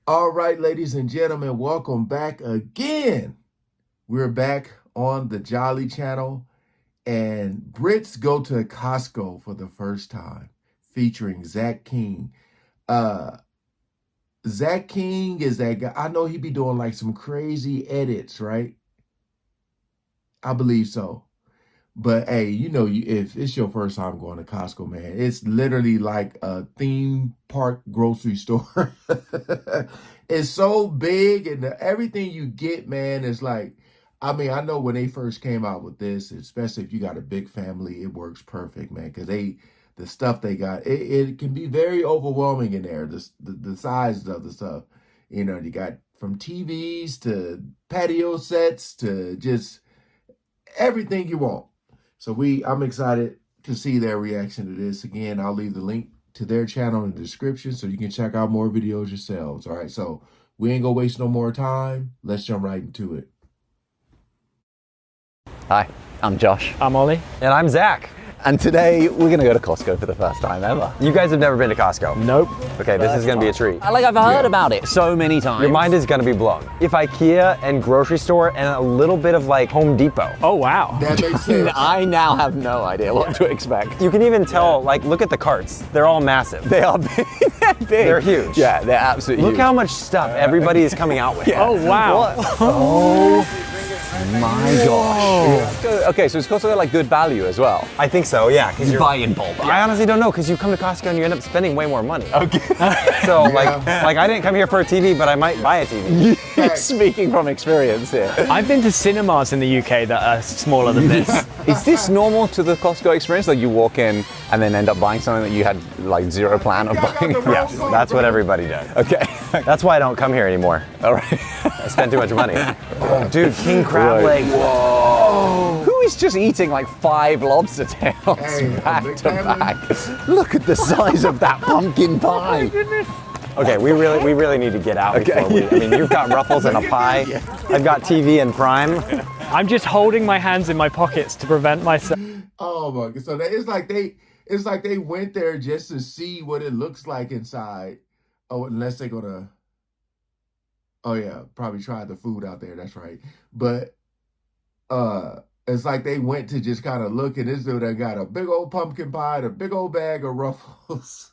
All right, ladies and gentlemen, welcome back again. We're back on the Jolly Channel, and Brits go to Costco for the first time, featuring Zack King. Zack King is that guy. I know he be doing like some crazy edits, right? I believe so. But hey, if it's your first time going to Costco, man, it's literally like a theme park grocery store. It's so big, and everything you get, man, is like, I mean, I know when they first came out with this, especially if you got a big family, it works perfect, man, because the stuff they got, it can be very overwhelming in there, the size of the stuff. You got from TVs to patio sets to just everything you want. So I'm excited to see their reaction to this. Again, I'll leave the link to their channel in the description so you can check out more videos yourselves. All right, so we ain't gonna waste no more time. Let's jump right into it. Hi, I'm Josh. I'm Ollie. And I'm Zach. And today we're gonna go to Costco for the first time ever. You guys have never been to Costco? Nope. Okay, this is gonna be a treat. I've heard about it so many times. Your mind is gonna be blown. If IKEA and grocery store and a little bit of like Home Depot. Oh, wow. That makes sense. I now have no idea what to expect. You can even tell, like, look at the carts. They're all massive. They are big. They're big. They're huge. Yeah, they're absolutely Look huge. how much stuff everybody is coming out with. Yeah. Oh, wow. Oh my gosh. Okay, so it's Costco like good value as well. I think so, yeah. Because You buy in bulk. I honestly don't know, because you come to Costco and you end up spending way more money. Okay. So, like I didn't come here for a TV, but I might buy a TV. Speaking from experience here. I've been to cinemas in the UK that are smaller than this. Is this normal to the Costco experience? Like you walk in and then end up buying something that you had like zero plan of buying? Yes, that's what everybody does. Okay. That's why I don't come here anymore. All right. I spend too much money. Oh, dude, king crab leg. Whoa. Who is just eating like 5 lobster tails back to back? Look at the size of that pumpkin pie. Okay, we really need to get out before we. I mean, you've got Ruffles and a pie. I've got TV and Prime. I'm just holding my hands in my pockets to prevent myself. Oh my God! So it's like they went there just to see what it looks like inside. Oh, unless they're gonna. Oh yeah, probably try the food out there. That's right. But it's like they went to just kind of look, and this dude that got a big old pumpkin pie, and a big old bag of Ruffles.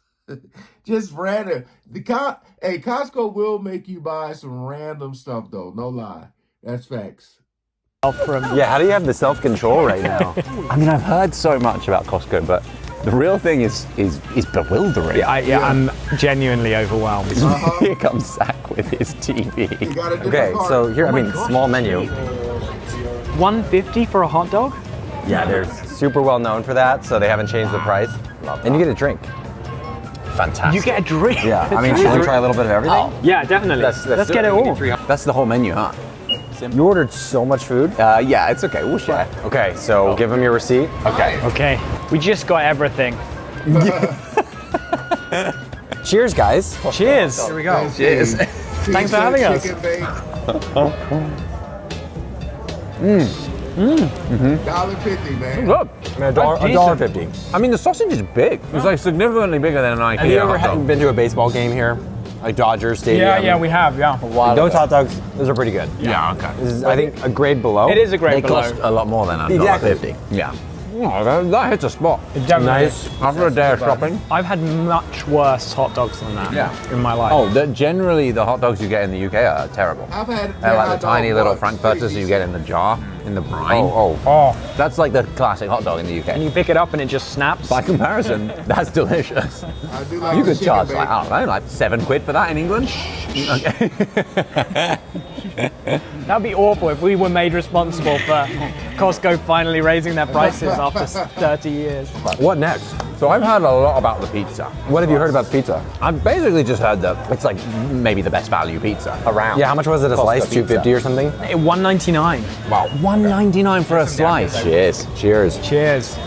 Just random. Costco will make you buy some random stuff though. No lie. That's facts. Yeah, how do you have the self-control right now? I mean, I've heard so much about Costco, but the real thing is bewildering. I'm genuinely overwhelmed. Here comes Zach with his TV. Okay, so here, small menu. $1.50 for a hot dog? Yeah, they're super well known for that, so they haven't changed the price. And you get a drink. Fantastic. You get a drink? Yeah, should we try a little bit of everything? Oh, yeah, definitely. Let's get it all. That's the whole menu, huh? You ordered so much food? Yeah, it's okay. We'll share. Okay, so give them your receipt. Okay. Okay, we just got everything. Cheers, guys. Cheers. Here we go. Cheers. Thanks for having us. $1.50, man. Look. $1.50. I mean, the sausage is big. It's like significantly bigger than an IKEA. Have you ever hot dog. been to a baseball game here? Like Dodger Stadium? Yeah, we have, yeah. Those hot dogs, those are pretty good. Yeah, okay. This is, I think, a grade below. It is a grade They below. cost a lot more than Exactly. $1.50. Yeah. Oh, that hits a spot. Nice. After a day of shopping. I've had much worse hot dogs than that in my life. Oh, generally the hot dogs you get in the UK are terrible. I've had They're like hot the tiny dog little once. frankfurters that you get in the jar, in the brine. Oh. That's like the classic hot dog in the And UK. you pick it up and it just snaps. By comparison, that's delicious. I do like You the could chicken charge bacon. like, I don't know, like £7 for that in England. Okay. That'd be awful if we were made responsible for Costco finally raising their prices after 30 years. What next? So I've heard a lot about the pizza. What have you heard about pizza? I've basically just heard that it's like maybe the best value pizza around. Yeah, how much was it a Costco slice? pizza. $2.50 or something? $1.99. Wow, $1.99 for a slice. Cheers. Cheers. Cheers.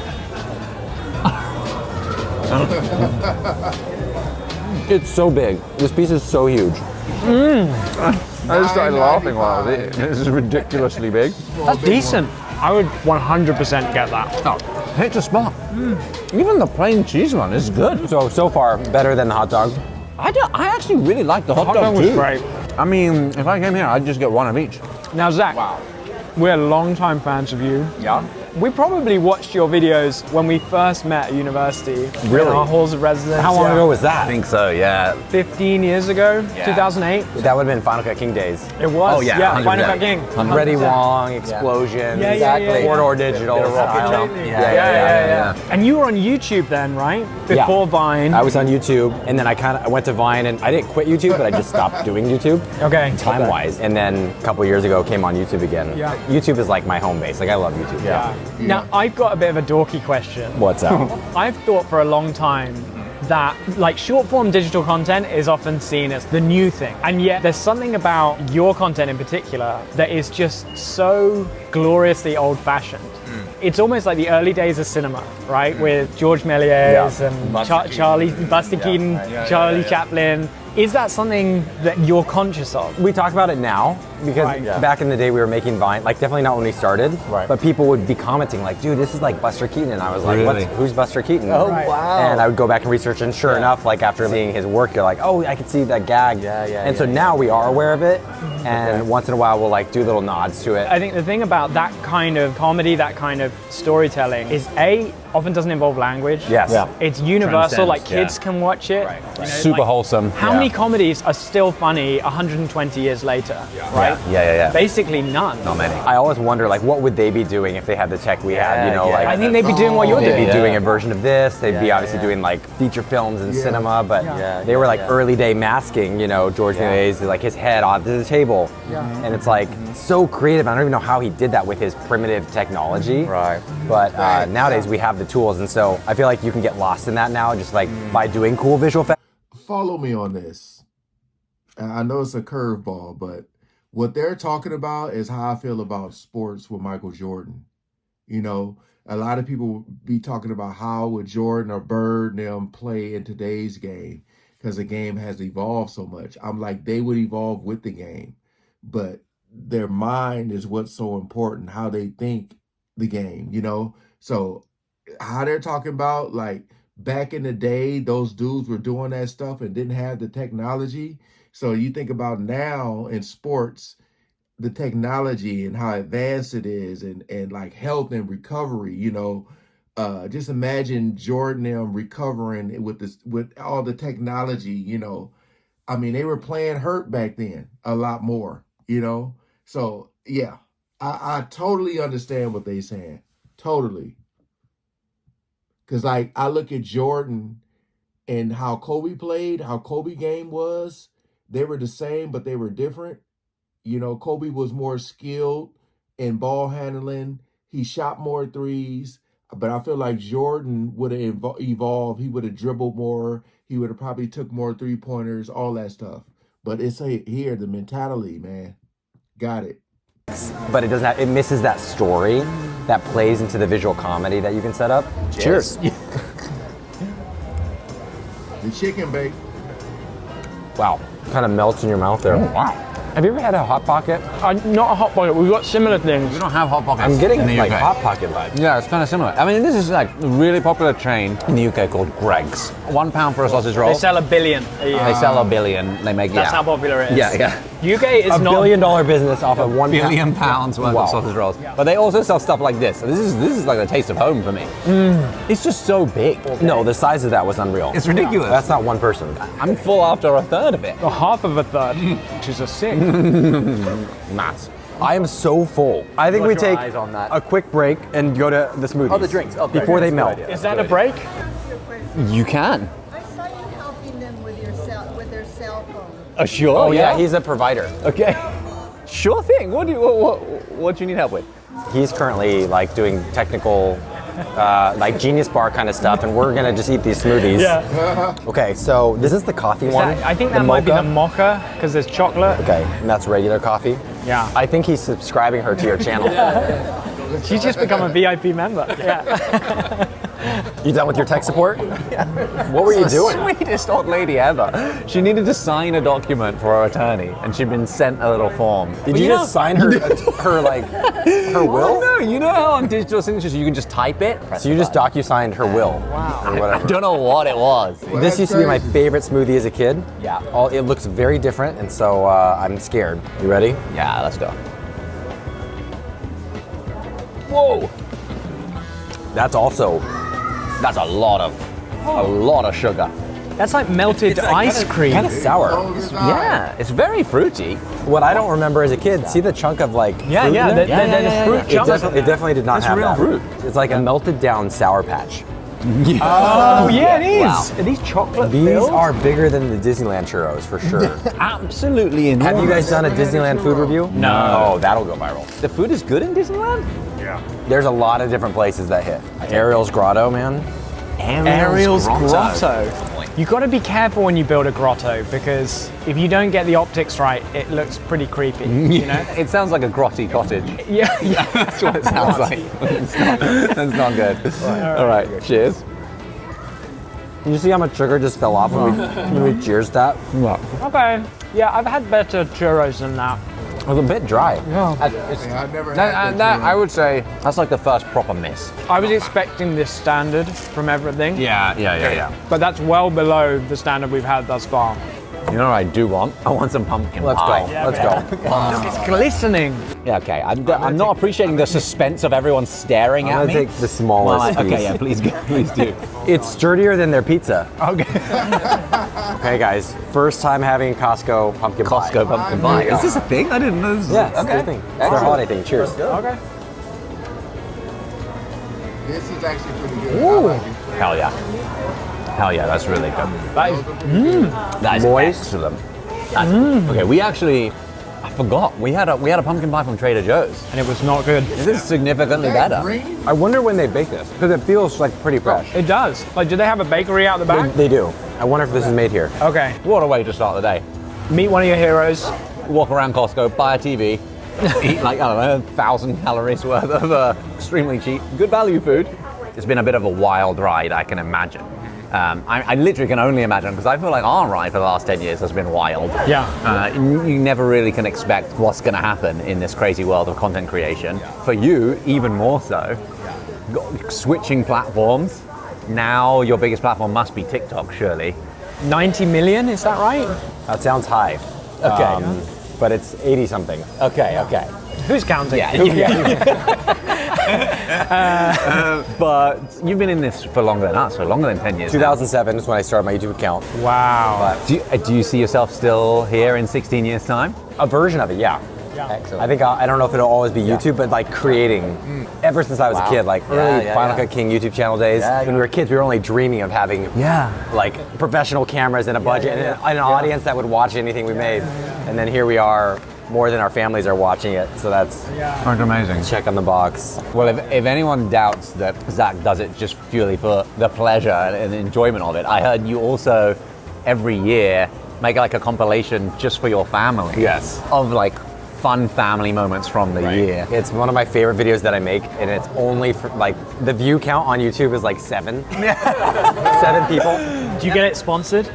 It's so big. This piece is so huge. I just started laughing while I was eating. This is ridiculously big. That's decent. I would 100% get that. Oh, hits a spot. Even the plain cheese one is good. So far, better than the hot dog. I actually really like the hot Hot dog dog was too. great. I mean, if I came here, I'd just get one of each. Now, Zach, we're longtime fans of you. Yeah. We probably watched your videos when we first met at university. Really? In our halls of residence. How long yeah. ago was that? I think so, yeah. 15 years ago, Yeah. 2008. That would have been Final Cut King days. It was. Oh, yeah, yeah. 100%. Final Cut King. Ready 100%. Wong, Explosions, Yeah, yeah, yeah, yeah. Corridor Digital. Bit of rock Wow. jump. Yeah. And you were on YouTube then, right? Before Vine. I was on YouTube, and then I went to Vine, and I didn't quit YouTube, but I just stopped doing YouTube. Okay. Time-wise, and then a couple years ago came on YouTube again. Yeah. YouTube is like my home base. Like I love YouTube. Yeah. Now, I've got a bit of a dorky question. What's up? I've thought for a long time that like short form digital content is often seen as the new thing. And yet there's something about your content in particular that is just so gloriously old fashioned. It's almost like the early days of cinema, right? With George Méliès and Buster Keaton, Charlie Chaplin. Is that something that you're conscious of? We talk about it now because back in the day we were making Vine, like definitely not when we started, but people would be commenting like, dude, this is like Buster Keaton. And I was like, who's Buster Keaton? Oh, wow. And I would go back and research, and sure enough, like after seeing his work, you're like, oh, I can see that gag. And so now we are aware of it, and once in a while we'll like do little nods to it. I think the thing about that kind of comedy, that kind of storytelling is often doesn't involve language. Yes. Yeah. It's universal, Transcends, like kids can watch it. You know, Super like, wholesome. How many comedies are still funny 120 years later, right? Yeah. Basically none. Not many. I always wonder, like, what would they be doing if they had the tech we had? You know, like I think they'd be doing what you're they'd doing. be doing a version of this. They'd be obviously doing like feature films and cinema, but they were like early day masking. You know, George Méliès, like his head onto the table, and it's like so creative. I don't even know how he did that with his primitive technology. Right. But nowadays we have the tools, and so I feel like you can get lost in that now, just like by doing cool visual effects. Follow me on this. I know it's a curveball, but what they're talking about is how I feel about sports with Michael Jordan. You know, a lot of people be talking about how would Jordan or Bird and them play in today's game because the game has evolved so much. I'm like, they would evolve with the game, but their mind is what's so important, how they think the game, you know? So how they're talking about, like, back in the day, those dudes were doing that stuff and didn't have the technology. So you think about now in sports, the technology and how advanced it is, and like health and recovery, you know, just imagine Jordan and them recovering with all the technology, you know. I mean, they were playing hurt back then a lot more, you know. So yeah, I totally understand what they're saying. Totally. Because like I look at Jordan and how Kobe played, how Kobe game was, they were the same, but they were different. You know, Kobe was more skilled in ball handling. He shot more threes, but I feel like Jordan would have evolved. He would have dribbled more. He would have probably took more 3-pointers, all that stuff. But it's here, the mentality, man. Got it. But it doesn't have, it misses that story that plays into the visual comedy that you can set up. Cheers. The chicken bake. Wow. Kind of melts in your mouth there. Oh, wow. Have you ever had a Hot Pocket? Not a hot pocket. We've got similar things. We don't have Hot Pockets. I'm getting in the like UK. Hot Pocket vibes. Yeah, it's kind of similar. I mean, this is like a really popular chain in the UK called Greggs. £1 for a sausage roll. They sell 1 billion a year. They sell 1 billion. They make That's how popular it is. Yeah. UK is $1 not billion business off of £1 £1 billion worth of sausage rolls. But they also sell stuff like this. So this is like the taste of home for me. It's just so big. No, the size of that was unreal. It's ridiculous. That's not one person. I'm full after a third of it. half of a third, which is a sixth. Matt. I am so full. I think we Got your take eyes on that. a quick break and go to the smoothies. Oh, the drinks. Oh, great. before they That's a melt. good idea. Is that a break? You can. I saw you helping them with their cell phone. Sure. Oh yeah, he's a provider. Okay. Sure thing. What do you need help with? He's currently like doing technical, like Genius Bar kind of stuff, and we're gonna just eat these smoothies. Yeah. Okay, so this is the coffee one. I think that might be the mocha because there's chocolate. Okay, and that's regular coffee. Yeah. I think he's subscribing her to your channel. She's just become a VIP member. Yeah. You done with your tech support? What were you doing? Sweetest old lady ever. She needed to sign a document for her attorney, and she'd been sent a little form. Did you just sign her her will? No, you know how on digital signatures you can just type it? So you just docu-signed her will. Wow. Or I whatever. don't know what it was. This used to be my favorite smoothie as a kid. Yeah. It looks very different, and so I'm scared. You ready? Yeah, let's go. Whoa! That's a lot of sugar. That's like melted ice cream. Kind of sour. Yeah, it's very fruity. What I don't remember as a kid, see the chunk of like Yeah, fruit yeah, in there? there's fruit It, chunks. it definitely did not It's have real that. fruit. It's like a melted down Sour Patch. Oh yeah, it is. Wow. Are these chocolate These filled? are bigger than the Disneyland churros for sure. Absolutely enormous. Have you guys done a Disneyland food review? No. Oh, that'll go viral. The food is good in Disneyland? There's a lot of different places that hit. Ariel's Grotto, man. Ariel's grotto. You got to be careful when you build a grotto because if you don't get the optics right, it looks pretty creepy. You know? It sounds like a grotty cottage. Yeah, yeah. That's what it sounds like. That's not good. All right, cheers. You see how much sugar just fell off when we cheers that? Okay. Yeah, I've had better churros than that. It was a bit dry. I've never had That I would say that's like the first proper miss. I was expecting this standard from everything. Yeah. But that's well below the standard we've had thus far. You know what I do want? I want some pumpkin Let's pie. go. Let's go. It's glistening. Yeah, okay. I'm not appreciating the suspense of everyone staring I'm at gonna me. take the smallest piece. Okay, yeah, please go. Please do. It's sturdier than their pizza. Okay. Okay, guys. First time having Costco pumpkin pie. Costco pumpkin pie. Is this a thing? I didn't know this was Yeah, it's their thing. It's their holiday thing. Cheers. Okay. This is actually pretty good. I like it. Hell yeah. Hell yeah, that's really good. That is Moist. excellent. Okay, we actually, I forgot, we had a pumpkin pie from Trader Joe's. And it was not good. This is significantly better. Green? I wonder when they bake this because it feels like pretty fresh. It does. Like, do they have a bakery out the back? They do. I wonder if this is made here. Okay. What a way to start the day. Meet one of your heroes. Walk around Costco, buy a TV, eat like, I don't know, 1,000 calories worth of extremely cheap, good value food. It's been a bit of a wild ride, I can imagine. I literally can only imagine because I feel like our ride for the last 10 years has been wild. Yeah. You never really can expect what's going to happen in this crazy world of content creation. For you, even more so. Switching platforms. Now your biggest platform must be TikTok, surely. 90 million, is that right? That sounds high. Okay. But it's 80 something. Okay. Who's counting? But you've been in this for longer than us, for longer than 10 years. 2007 is when I started my YouTube account. Wow. Do you see yourself still here in 16 years' time? A version of it, yeah. Excellent. I think I don't know if it'll always be YouTube, but like creating. Ever since I was a kid, like early Final Cut King YouTube channel days. When we were kids, we were only dreaming of having like professional cameras and a budget and an audience that would watch anything we made. And then here we are, more than our families are watching it. So that's amazing. check on the box. Well, if anyone doubts that Zack does it just purely for the pleasure and the enjoyment of it, I heard you also every year make like a compilation just for your family. Yes. Of like fun family moments from the year. It's one of my favorite videos that I make, and it's only for like the view count on YouTube is like 7. 7 people. Do you get it sponsored?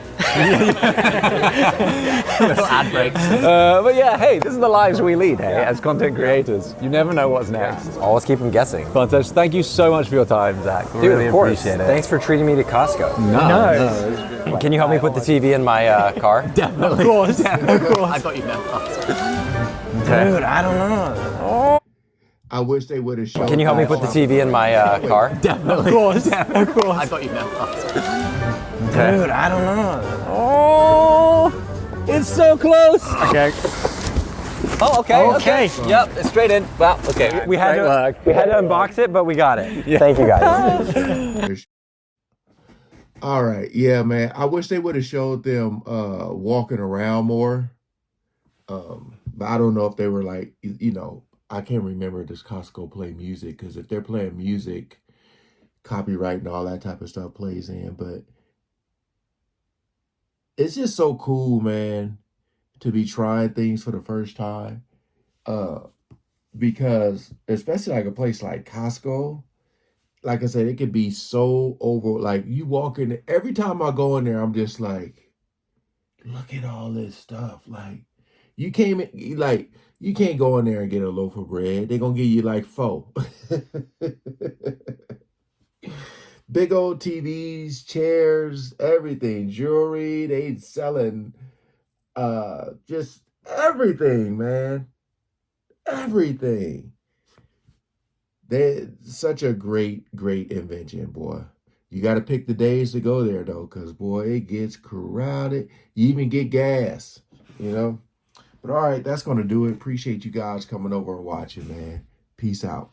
Little ad breaks. But yeah, hey, this is the lives we lead, hey, as content creators. You never know what's next. Always keep them guessing. Fantastic. Thank you so much for your time, Zack. Dude, Really of course. appreciate it. Thanks for treating me to Costco. No. Can you help me put the TV in my car? Definitely. Of course. I thought you meant us. Dude, I don't know. I wish they would have shown. Can you help me put the TV in my car? Definitely. Of course. Of course. I thought you meant us. Dude, I don't know. Oh, it's so close. Okay. Oh, okay. Okay. Yep, it's straight in. Well, okay. We had to unbox it, but we got it. Thank you guys. All right, yeah, man. I wish they would have showed them walking around more. But I don't know if they were like, I can't remember does Costco play music, because if they're playing music, copyright and all that type of stuff plays in. But it's just so cool, man, to be trying things for the first time. Because especially like a place like Costco, like I said, it could be so over. Like you walk in, every time I go in there, I'm just like, look at all this stuff. Like you can't like you can't go in there and get a loaf of bread. They're gonna give you like four. Big old TVs, chairs, everything, jewelry. They selling just everything, man. Everything. They're such a great invention, boy. You got to pick the days to go there, though, because, boy, it gets crowded. You even get gas, you know? But, all right, that's going to do it. Appreciate you guys coming over and watching, man. Peace out.